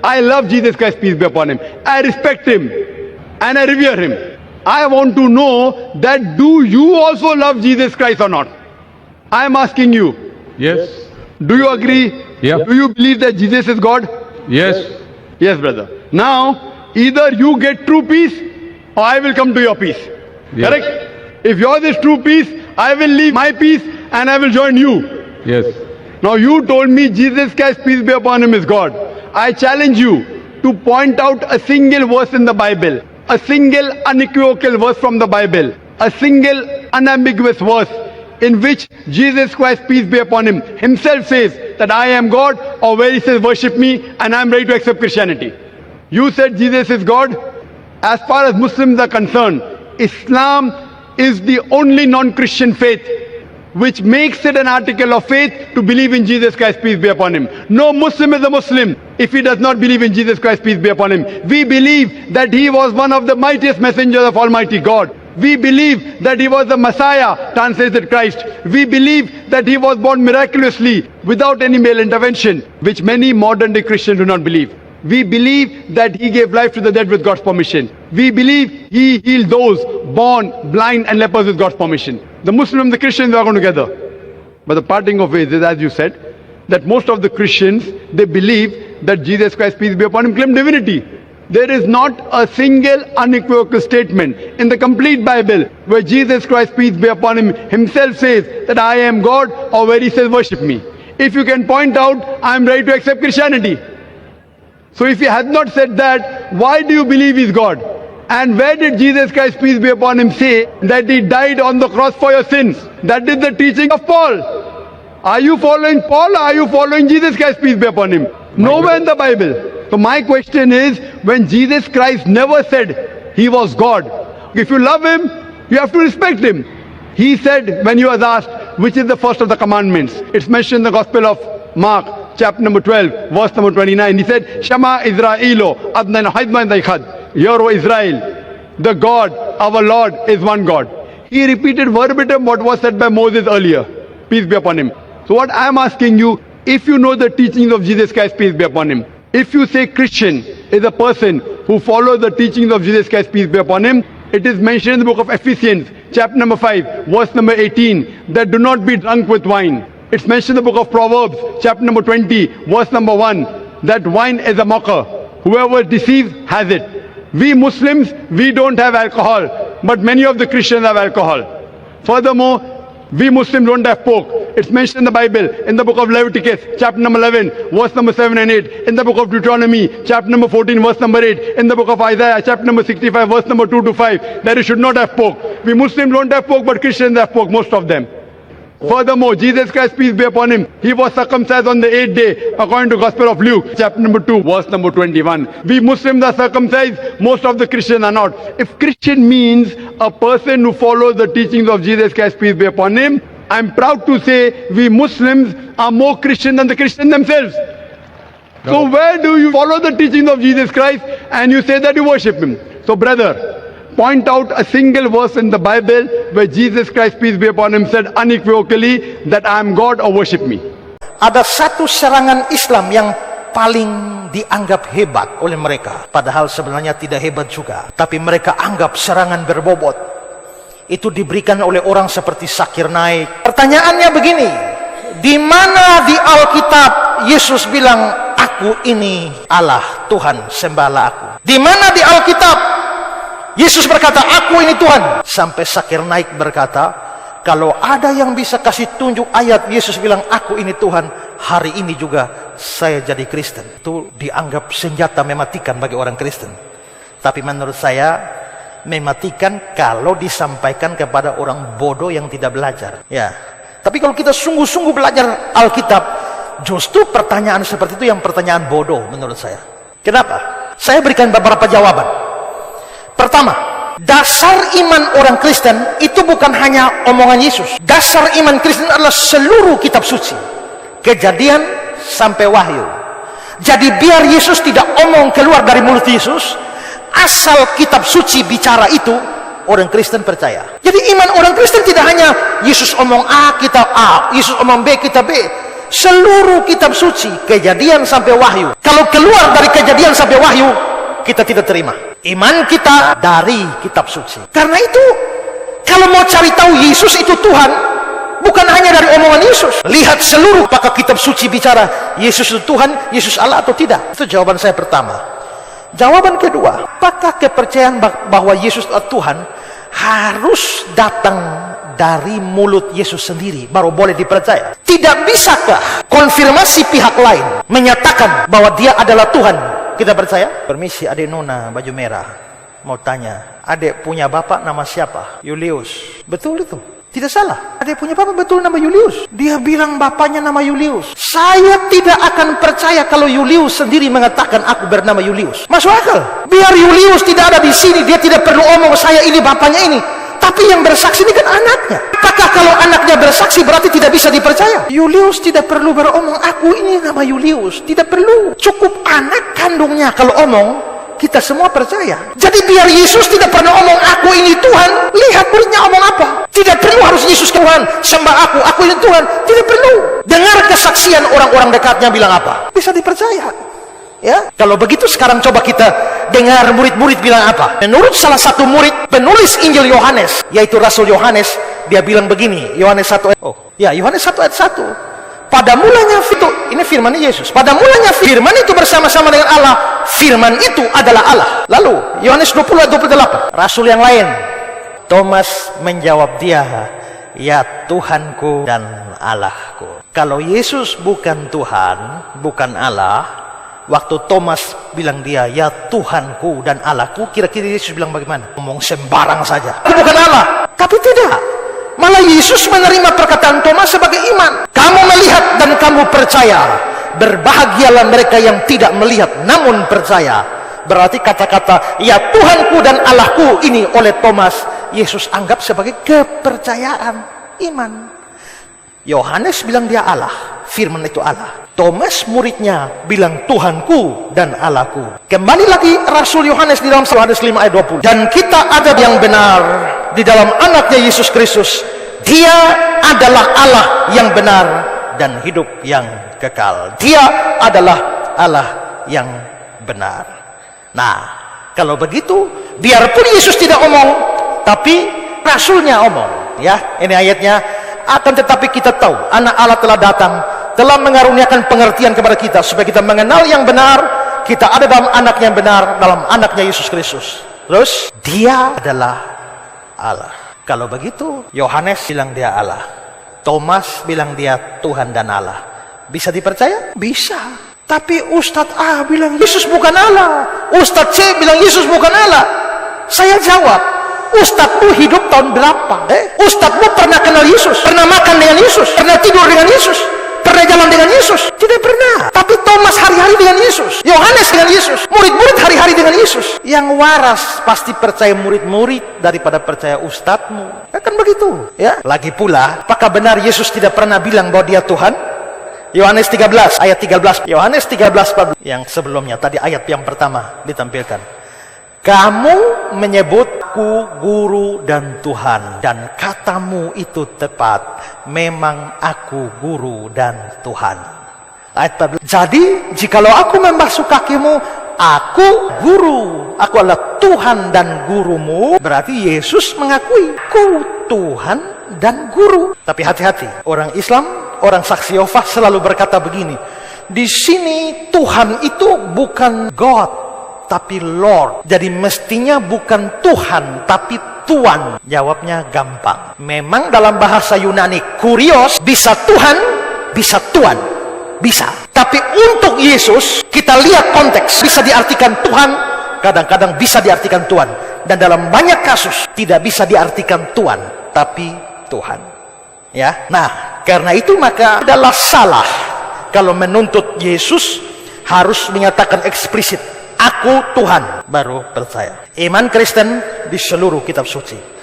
I love Jesus Christ, peace be upon him. I respect him and I revere him. I want to know that do you also love Jesus Christ or not? I am asking you. Yes. Do you agree? Yeah. Do you believe that Jesus is God? Yes. Yes, brother. Now, either you get true peace or I will come to your peace. Yes. Correct? If yours is true peace, I will leave my peace and I will join you. Yes. Now you told me Jesus Christ, peace be upon him, is God. I challenge you to point out a single verse in the Bible, a single unequivocal verse from the Bible, a single unambiguous verse in which Jesus Christ, peace be upon him, himself says that I am God, or where he says worship me and I am ready to accept Christianity. You said Jesus is God. As far as Muslims are concerned, Islam is the only non-Christian faith which makes it an article of faith to believe in Jesus Christ, peace be upon him. No Muslim is a Muslim if he does not believe in Jesus Christ, peace be upon him. We believe that he was one of the mightiest messengers of Almighty God. We believe that he was the Messiah, translated Christ. We believe that he was born miraculously without any male intervention, which many modern day Christians do not believe. We believe that he gave life to the dead with God's permission. We believe he healed those born blind and lepers with God's permission. The Muslims and the Christians are going together. But the parting of ways is, as you said, that most of the Christians, they believe that Jesus Christ, peace be upon him, claimed divinity. There is not a single unequivocal statement in the complete Bible where Jesus Christ, peace be upon him, himself says that I am God, or where he says worship me. If you can point out, I am ready to accept Christianity. So if he has not said that, why do you believe he is God? And where did Jesus Christ, peace be upon him, say that he died on the cross for your sins? That is the teaching of Paul. Are you following Paul, or are you following Jesus Christ, peace be upon him? Nowhere in the Bible. So my question is, when Jesus Christ never said he was God, if you love him, you have to respect him. He said, when he was asked, which is the first of the commandments? It's mentioned in the Gospel of Mark, chapter number 12, verse number 29. He said, Shema Israelo, Adnan Haidman Daikhad. Hear, O Israel, the God, our Lord, is one God. He repeated verbatim what was said by Moses earlier. Peace be upon him. So what I am asking you, if you know the teachings of Jesus Christ, peace be upon him, if you say Christian is a person who follows the teachings of Jesus Christ, peace be upon him, it is mentioned in the book of Ephesians, chapter number 5, verse number 18, that do not be drunk with wine. It's mentioned in the book of Proverbs, chapter number 20, verse number 1, that wine is a mocker. Whoever deceives has it. We Muslims, we don't have alcohol, but many of the Christians have alcohol. Furthermore, we Muslims don't have pork. It's mentioned in the Bible, in the book of Leviticus, chapter number 11, verse number 7 and 8, in the book of Deuteronomy, chapter number 14, verse number 8, in the book of Isaiah, chapter number 65, verse number 2 to 5, that you should not have pork. We Muslims don't have pork, but Christians have pork, most of them. Furthermore, Jesus Christ, peace be upon him, he was circumcised on the 8th day, according to Gospel of Luke, chapter number 2, verse number 21. We Muslims are circumcised, most of the Christians are not. If Christian means a person who follows the teachings of Jesus Christ, peace be upon him, I'm proud to say we Muslims are more Christian than the Christians themselves. No. So where do you follow the teachings of Jesus Christ and you say that you worship him? So brother, point out a single verse in the Bible where Jesus Christ, peace be upon him, said unequivocally that I am God or worship me. Ada satu serangan Islam yang paling dianggap hebat oleh mereka, padahal sebenarnya tidak hebat juga, tapi mereka anggap serangan berbobot. Itu diberikan oleh orang seperti Zakir Naik. Pertanyaannya begini, di mana di Alkitab Yesus bilang aku ini Allah, Tuhan, sembahlah aku? Di mana di Alkitab Yesus berkata aku ini Tuhan? Sampai Zakir Naik berkata, kalau ada yang bisa kasih tunjuk ayat Yesus bilang aku ini Tuhan, hari ini juga saya jadi Kristen. Itu dianggap senjata mematikan bagi orang Kristen. Tapi menurut saya mematikan kalau disampaikan kepada orang bodoh yang tidak belajar. Ya. Tapi kalau kita sungguh-sungguh belajar Alkitab, justru pertanyaan seperti itu yang pertanyaan bodoh menurut saya. Kenapa? Saya berikan beberapa jawaban. Pertama, dasar iman orang Kristen itu bukan hanya omongan Yesus. Dasar iman Kristen adalah seluruh kitab suci, Kejadian sampai Wahyu. Jadi biar Yesus tidak omong keluar dari mulut Yesus, asal kitab suci bicara itu, orang Kristen percaya. Jadi iman orang Kristen tidak hanya Yesus omong A, kita A, Yesus omong B, kita B. Seluruh kitab suci, Kejadian sampai Wahyu. Kalau keluar dari Kejadian sabda wahyu, kita tidak terima. Iman kita dari kitab suci. Karena itu, kalau mau cari tahu Yesus itu Tuhan, bukan hanya dari omongan Yesus. Lihat seluruh, apakah kitab suci bicara Yesus itu Tuhan, Yesus Allah atau tidak. Itu jawaban saya pertama. Jawaban kedua, apakah kepercayaan bahwa Yesus adalah Tuhan harus datang dari mulut Yesus sendiri baru boleh dipercaya? Tidak bisakah konfirmasi pihak lain menyatakan bahwa dia adalah Tuhan kita percaya? Permisi adik Nona baju merah, mau tanya, adik punya bapak nama siapa? Julius. Betul itu? Tidak salah. Adik punya bapak betul nama Julius. Dia bilang bapaknya nama Julius. Saya tidak akan percaya kalau Julius sendiri mengatakan aku bernama Julius. Masuk akal. Biar Julius tidak ada di sini, dia tidak perlu omong saya ini bapaknya ini. Tapi yang bersaksi ini kan anaknya. Apakah kalau anaknya bersaksi berarti tidak bisa dipercaya? Julius tidak perlu beromong aku ini nama Julius. Tidak perlu. Cukup anak kandungnya kalau omong, kita semua percaya. Jadi biar Yesus tidak pernah omong aku ini Tuhan, lihat muridnya omong apa. Tidak perlu harus Yesus Tuhan, sembah aku ini Tuhan. Tidak perlu. Dengar kesaksian orang-orang dekatnya bilang apa, bisa dipercaya. Ya, kalau begitu sekarang coba kita dengar murid-murid bilang apa. Menurut salah satu murid penulis Injil Yohanes, yaitu Rasul Yohanes, dia bilang begini, Yohanes 1 ayat, Yohanes 1 ayat 1. Pada mulanya itu, ini firman Yesus. Pada mulanya firman itu bersama-sama dengan Allah. Firman itu adalah Allah. Lalu Yohanes 20 ayat 28. Rasul yang lain, Thomas menjawab dia, ya Tuhanku dan Allahku. Kalau Yesus bukan Tuhan, bukan Allah, waktu Thomas bilang dia, ya Tuhanku dan Allahku, kira-kira Yesus bilang bagaimana? Ngomong sembarang saja. Aku bukan Allah. Tapi tidak. Malah Yesus menerima perkataan Thomas sebagai iman. Kamu melihat dan kamu percaya. Berbahagialah mereka yang tidak melihat namun percaya. Berarti kata-kata ya Tuhanku dan Allahku ini oleh Thomas, Yesus anggap sebagai kepercayaan, iman. Yohanes bilang dia Allah, firman itu Allah. Thomas muridnya bilang Tuhanku dan Allahku. Kembali lagi Rasul Yohanes di dalam Yohanes 5 ayat 20. Dan kita ada yang benar di dalam anaknya Yesus Kristus. Dia adalah Allah yang benar dan hidup yang kekal. Dia adalah Allah yang benar. Nah, kalau begitu, biarpun Yesus tidak omong, tapi Rasulnya omong. Ya, ini ayatnya. Akan tetapi kita tahu, anak Allah telah datang, telah mengaruniakan pengertian kepada kita, supaya kita mengenal yang benar. Kita ada dalam anak yang benar, dalam anaknya Yesus Kristus. Terus, dia adalah Allah. Kalau begitu, Yohanes bilang dia Allah. Thomas bilang dia Tuhan dan Allah. Bisa dipercaya? Bisa. Tapi Ustadz A bilang Yesus bukan Allah. Ustadz C bilang Yesus bukan Allah. Saya jawab, Ustadzmu hidup tahun berapa? Ustadzmu pernah kenal Yesus? Pernah makan dengan Yesus? Pernah tidur dengan Yesus? Pernah jalan dengan Yesus? Tidak pernah. Tapi Thomas hari-hari dengan Yesus. Yohanes dengan Yesus. Murid-murid hari-hari dengan Yesus. Yang waras pasti percaya murid-murid daripada percaya ustadzmu. Kan begitu. Ya. Lagi pula, apakah benar Yesus tidak pernah bilang bahwa dia Tuhan? Yohanes 13 ayat 13. Yohanes 13 14. Yang sebelumnya tadi ayat yang pertama ditampilkan. Kamu menyebutku guru dan Tuhan, dan katamu itu tepat. Memang aku guru dan Tuhan. Ayat 14. Jadi, jikalau aku membasuh kakimu, aku guru. Aku adalah Tuhan dan gurumu. Berarti Yesus mengakui, ku Tuhan dan guru. Tapi hati-hati, orang Islam, orang saksi Yehova selalu berkata begini. Di sini Tuhan itu bukan God, tapi Lord. Jadi mestinya bukan Tuhan, tapi Tuan. Jawabnya gampang. Memang dalam bahasa Yunani, kurios, bisa Tuhan, bisa Tuan. Bisa. Tapi untuk Yesus, kita lihat konteks. Bisa diartikan Tuhan, kadang-kadang bisa diartikan Tuan. Dan dalam banyak kasus, tidak bisa diartikan Tuan, tapi Tuhan. Ya. Nah, karena itu maka adalah salah kalau menuntut Yesus harus menyatakan eksplisit, aku Tuhan, baru percaya. Iman Kristen di seluruh kitab suci.